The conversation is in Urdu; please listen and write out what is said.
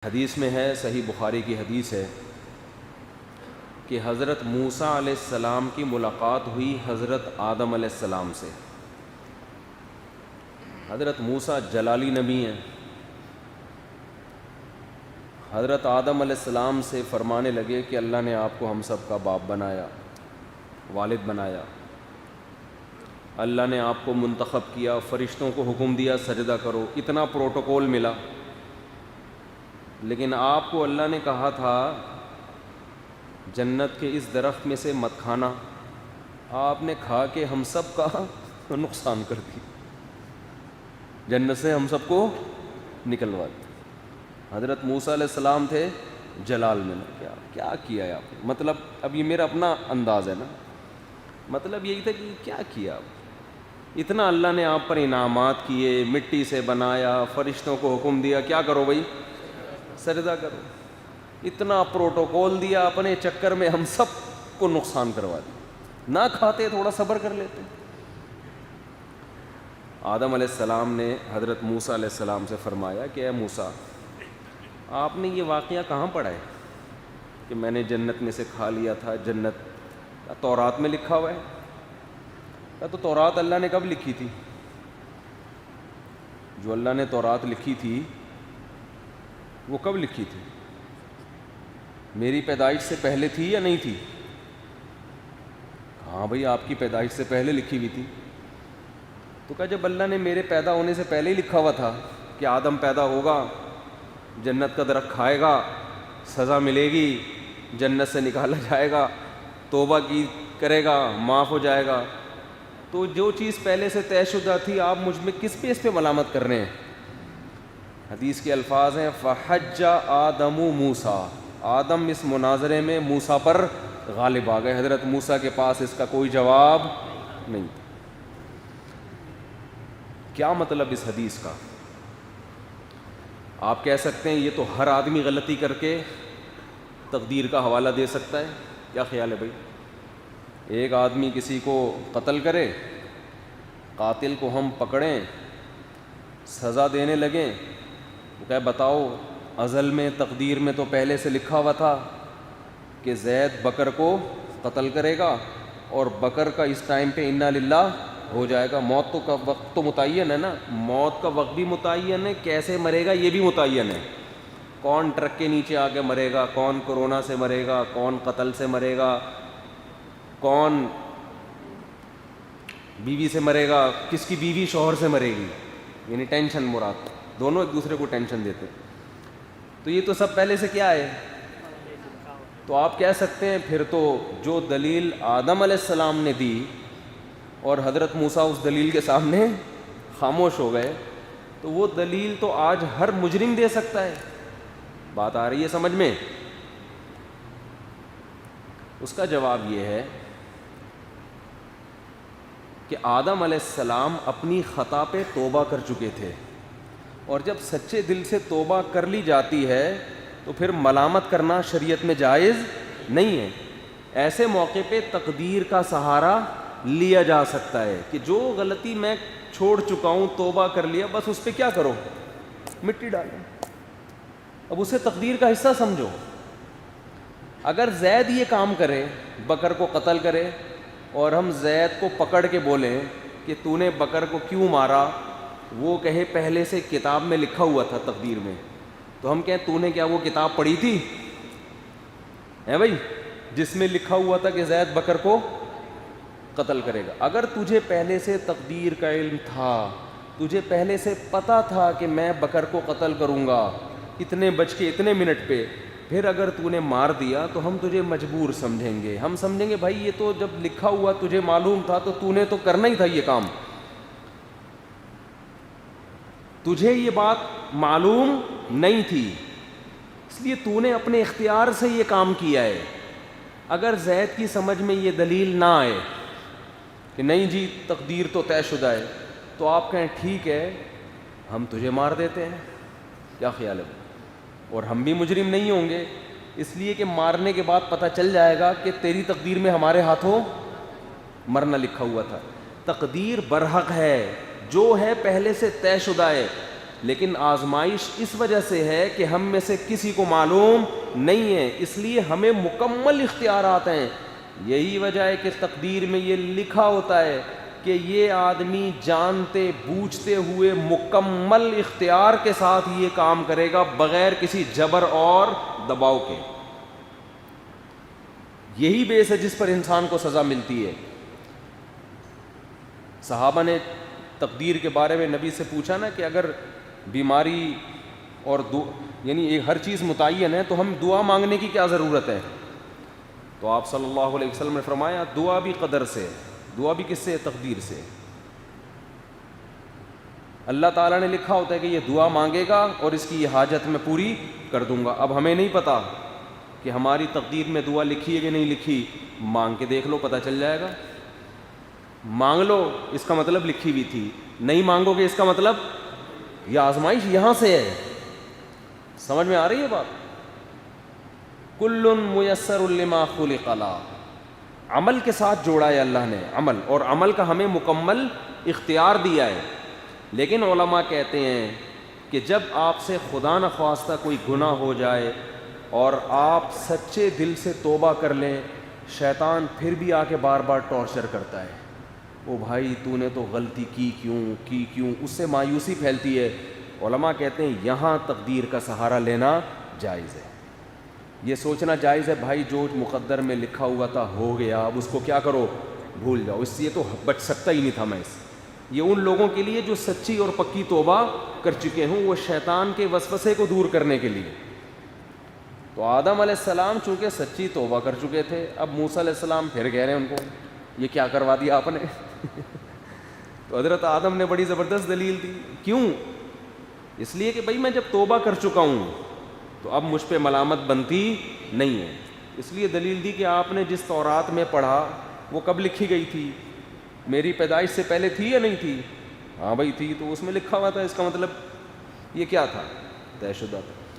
حدیث میں ہے، صحیح بخاری کی حدیث ہے کہ حضرت موسیٰ علیہ السلام کی ملاقات ہوئی حضرت آدم علیہ السلام سے۔ حضرت موسیٰ جلالی نبی ہیں، حضرت آدم علیہ السلام سے فرمانے لگے کہ اللہ نے آپ کو ہم سب کا باپ بنایا، والد بنایا، اللہ نے آپ کو منتخب کیا، فرشتوں کو حکم دیا سجدہ کرو، اتنا پروٹوکول ملا، لیکن آپ کو اللہ نے کہا تھا جنت کے اس درخت میں سے مت کھانا، آپ نے کھا کے ہم سب کا نقصان کر دی، جنت سے ہم سب کو نکلوا دیا۔ حضرت موسیٰ علیہ السلام تھے جلال میں، کیا کیا ہے آپ نے؟ مطلب اب یہ میرا اپنا انداز ہے نا، مطلب یہی تھا کہ کیا کیا آپ، اتنا اللہ نے آپ پر انعامات کیے، مٹی سے بنایا، فرشتوں کو حکم دیا کیا کرو بھائی، سجدہ کرو، اتنا پروٹوکول دیا، اپنے چکر میں ہم سب کو نقصان کروا دیا، نہ کھاتے تھوڑا صبر کر لیتے۔ آدم علیہ السلام نے حضرت موسیٰ علیہ السلام سے فرمایا کہ اے موسیٰ، آپ نے یہ واقعہ کہاں پڑھا ہے کہ میں نے جنت میں سے کھا لیا تھا؟ جنت تورات میں لکھا ہوا ہے، تو تورات اللہ نے کب لکھی تھی؟ جو اللہ نے تورات لکھی تھی وہ کب لکھی تھی؟ میری پیدائش سے پہلے تھی یا نہیں تھی؟ ہاں بھئی آپ کی پیدائش سے پہلے لکھی ہوئی تھی۔ تو کہا جب اللہ نے میرے پیدا ہونے سے پہلے ہی لکھا ہوا تھا کہ آدم پیدا ہوگا، جنت کا درخت کھائے گا، سزا ملے گی، جنت سے نکالا جائے گا، توبہ کی کرے گا، معاف ہو جائے گا، تو جو چیز پہلے سے طے شدہ تھی آپ مجھ میں کس پہ اس پہ ملامت کر رہے ہیں؟ حدیث کے الفاظ ہیں فحج آدم موسیٰ، آدم اس مناظرے میں موسیٰ پر غالب آ گئے، حضرت موسیٰ کے پاس اس کا کوئی جواب نہیں تھا۔ کیا مطلب اس حدیث کا؟ آپ کہہ سکتے ہیں یہ تو ہر آدمی غلطی کر کے تقدیر کا حوالہ دے سکتا ہے، کیا خیال ہے بھائی؟ ایک آدمی کسی کو قتل کرے، قاتل کو ہم پکڑیں، سزا دینے لگیں، وہ کہے بتاؤ ازل میں تقدیر میں تو پہلے سے لکھا ہوا تھا کہ زید بکر کو قتل کرے گا اور بکر کا اس ٹائم پہ انا للہ ہو جائے گا، موت تو کا وقت تو متعین ہے نا، موت کا وقت بھی متعین ہے، کیسے مرے گا یہ بھی متعین ہے، کون ٹرک کے نیچے آ کے مرے گا، کون کورونا سے مرے گا، کون قتل سے مرے گا، کون بیوی سے مرے گا، کس کی بیوی شوہر سے مرے گی، یعنی ٹینشن مراد، دونوں ایک دوسرے کو ٹینشن دیتے، تو یہ تو سب پہلے سے کیا ہے۔ تو آپ کہہ سکتے ہیں پھر تو جو دلیل آدم علیہ السلام نے دی اور حضرت موسیٰ اس دلیل کے سامنے خاموش ہو گئے، تو وہ دلیل تو آج ہر مجرم دے سکتا ہے۔ بات آ رہی ہے سمجھ میں؟ اس کا جواب یہ ہے کہ آدم علیہ السلام اپنی خطا پہ توبہ کر چکے تھے، اور جب سچے دل سے توبہ کر لی جاتی ہے تو پھر ملامت کرنا شریعت میں جائز نہیں ہے۔ ایسے موقع پہ تقدیر کا سہارا لیا جا سکتا ہے کہ جو غلطی میں چھوڑ چکا ہوں، توبہ کر لیا، بس اس پہ کیا کرو، مٹی ڈالو، اب اسے تقدیر کا حصہ سمجھو۔ اگر زید یہ کام کرے، بکر کو قتل کرے، اور ہم زید کو پکڑ کے بولیں کہ تو نے بکر کو کیوں مارا، وہ کہے پہلے سے کتاب میں لکھا ہوا تھا تقدیر میں، تو ہم کہیں تو نے کیا وہ کتاب پڑھی تھی ہے بھائی جس میں لکھا ہوا تھا کہ زید بکر کو قتل کرے گا؟ اگر تجھے پہلے سے تقدیر کا علم تھا، تجھے پہلے سے پتا تھا کہ میں بکر کو قتل کروں گا اتنے بج کے اتنے منٹ پہ، پھر اگر تو نے مار دیا تو ہم تجھے مجبور سمجھیں گے، ہم سمجھیں گے بھائی یہ تو جب لکھا ہوا تجھے معلوم تھا تو نے تو کرنا ہی تھا یہ کام، تجھے یہ بات معلوم نہیں تھی، اس لیے تو نے اپنے اختیار سے یہ کام کیا ہے۔ اگر زید کی سمجھ میں یہ دلیل نہ آئے کہ نہیں جی تقدیر تو طے شدہ ہے، تو آپ کہیں ٹھیک ہے ہم تجھے مار دیتے ہیں، کیا خیال ہے؟ اور ہم بھی مجرم نہیں ہوں گے، اس لیے کہ مارنے کے بعد پتہ چل جائے گا کہ تیری تقدیر میں ہمارے ہاتھوں مرنا لکھا ہوا تھا۔ تقدیر برحق ہے، جو ہے پہلے سے طے شدہ ہے، لیکن آزمائش اس وجہ سے ہے کہ ہم میں سے کسی کو معلوم نہیں ہے، اس لیے ہمیں مکمل اختیارات ہیں۔ یہی وجہ ہے کہ تقدیر میں یہ لکھا ہوتا ہے کہ یہ آدمی جانتے بوجھتے ہوئے مکمل اختیار کے ساتھ یہ کام کرے گا، بغیر کسی جبر اور دباؤ کے۔ یہی بیس ہے جس پر انسان کو سزا ملتی ہے۔ صحابہ نے تقدیر کے بارے میں نبی سے پوچھا نا کہ اگر بیماری اور یعنی ہر چیز متعین ہے تو ہم دعا مانگنے کی کیا ضرورت ہے؟ تو آپ صلی اللہ علیہ وسلم نے فرمایا دعا بھی قدر سے، دعا بھی کس سے؟ تقدیر سے۔ اللہ تعالیٰ نے لکھا ہوتا ہے کہ یہ دعا مانگے گا اور اس کی یہ حاجت میں پوری کر دوں گا۔ اب ہمیں نہیں پتا کہ ہماری تقدیر میں دعا لکھی ہے کہ نہیں لکھی، مانگ کے دیکھ لو، پتہ چل جائے گا۔ مانگ لو اس کا مطلب لکھی ہوئی تھی، نہیں مانگو گے اس کا مطلب یہ آزمائش یہاں سے ہے۔ سمجھ میں آ رہی ہے بات؟ کل میسر لما خلق له، عمل کے ساتھ جوڑا ہے اللہ نے عمل، اور عمل کا ہمیں مکمل اختیار دیا ہے۔ لیکن علماء کہتے ہیں کہ جب آپ سے خدا نخواستہ کوئی گناہ ہو جائے اور آپ سچے دل سے توبہ کر لیں، شیطان پھر بھی آ کے بار بار ٹارچر کرتا ہے، او بھائی تو نے تو غلطی کی کیوں، اس سے مایوسی پھیلتی ہے۔ علماء کہتے ہیں یہاں تقدیر کا سہارا لینا جائز ہے، یہ سوچنا جائز ہے بھائی جو مقدر میں لکھا ہوا تھا ہو گیا، اب اس کو کیا کرو، بھول جاؤ، اس سے یہ تو بچ سکتا ہی نہیں تھا میں اس۔ یہ ان لوگوں کے لیے جو سچی اور پکی توبہ کر چکے ہوں، وہ شیطان کے وسوسے کو دور کرنے کے لیے۔ تو آدم علیہ السلام چونکہ سچی توبہ کر چکے تھے، اب موسیٰ علیہ السلام پھر کہہ رہے ہیں ان کو یہ کیا کروا دیا آپ نے؟ تو حضرت آدم نے بڑی زبردست دلیل دی، کیوں؟ اس لیے کہ بھائی میں جب توبہ کر چکا ہوں تو اب مجھ پہ ملامت بنتی نہیں ہے۔ اس لیے دلیل دی کہ آپ نے جس تورات میں پڑھا وہ کب لکھی گئی تھی؟ میری پیدائش سے پہلے تھی یا نہیں تھی؟ ہاں بھائی تھی، تو اس میں لکھا ہوا تھا، اس کا مطلب یہ کیا تھا؟ طے شدہ تھا۔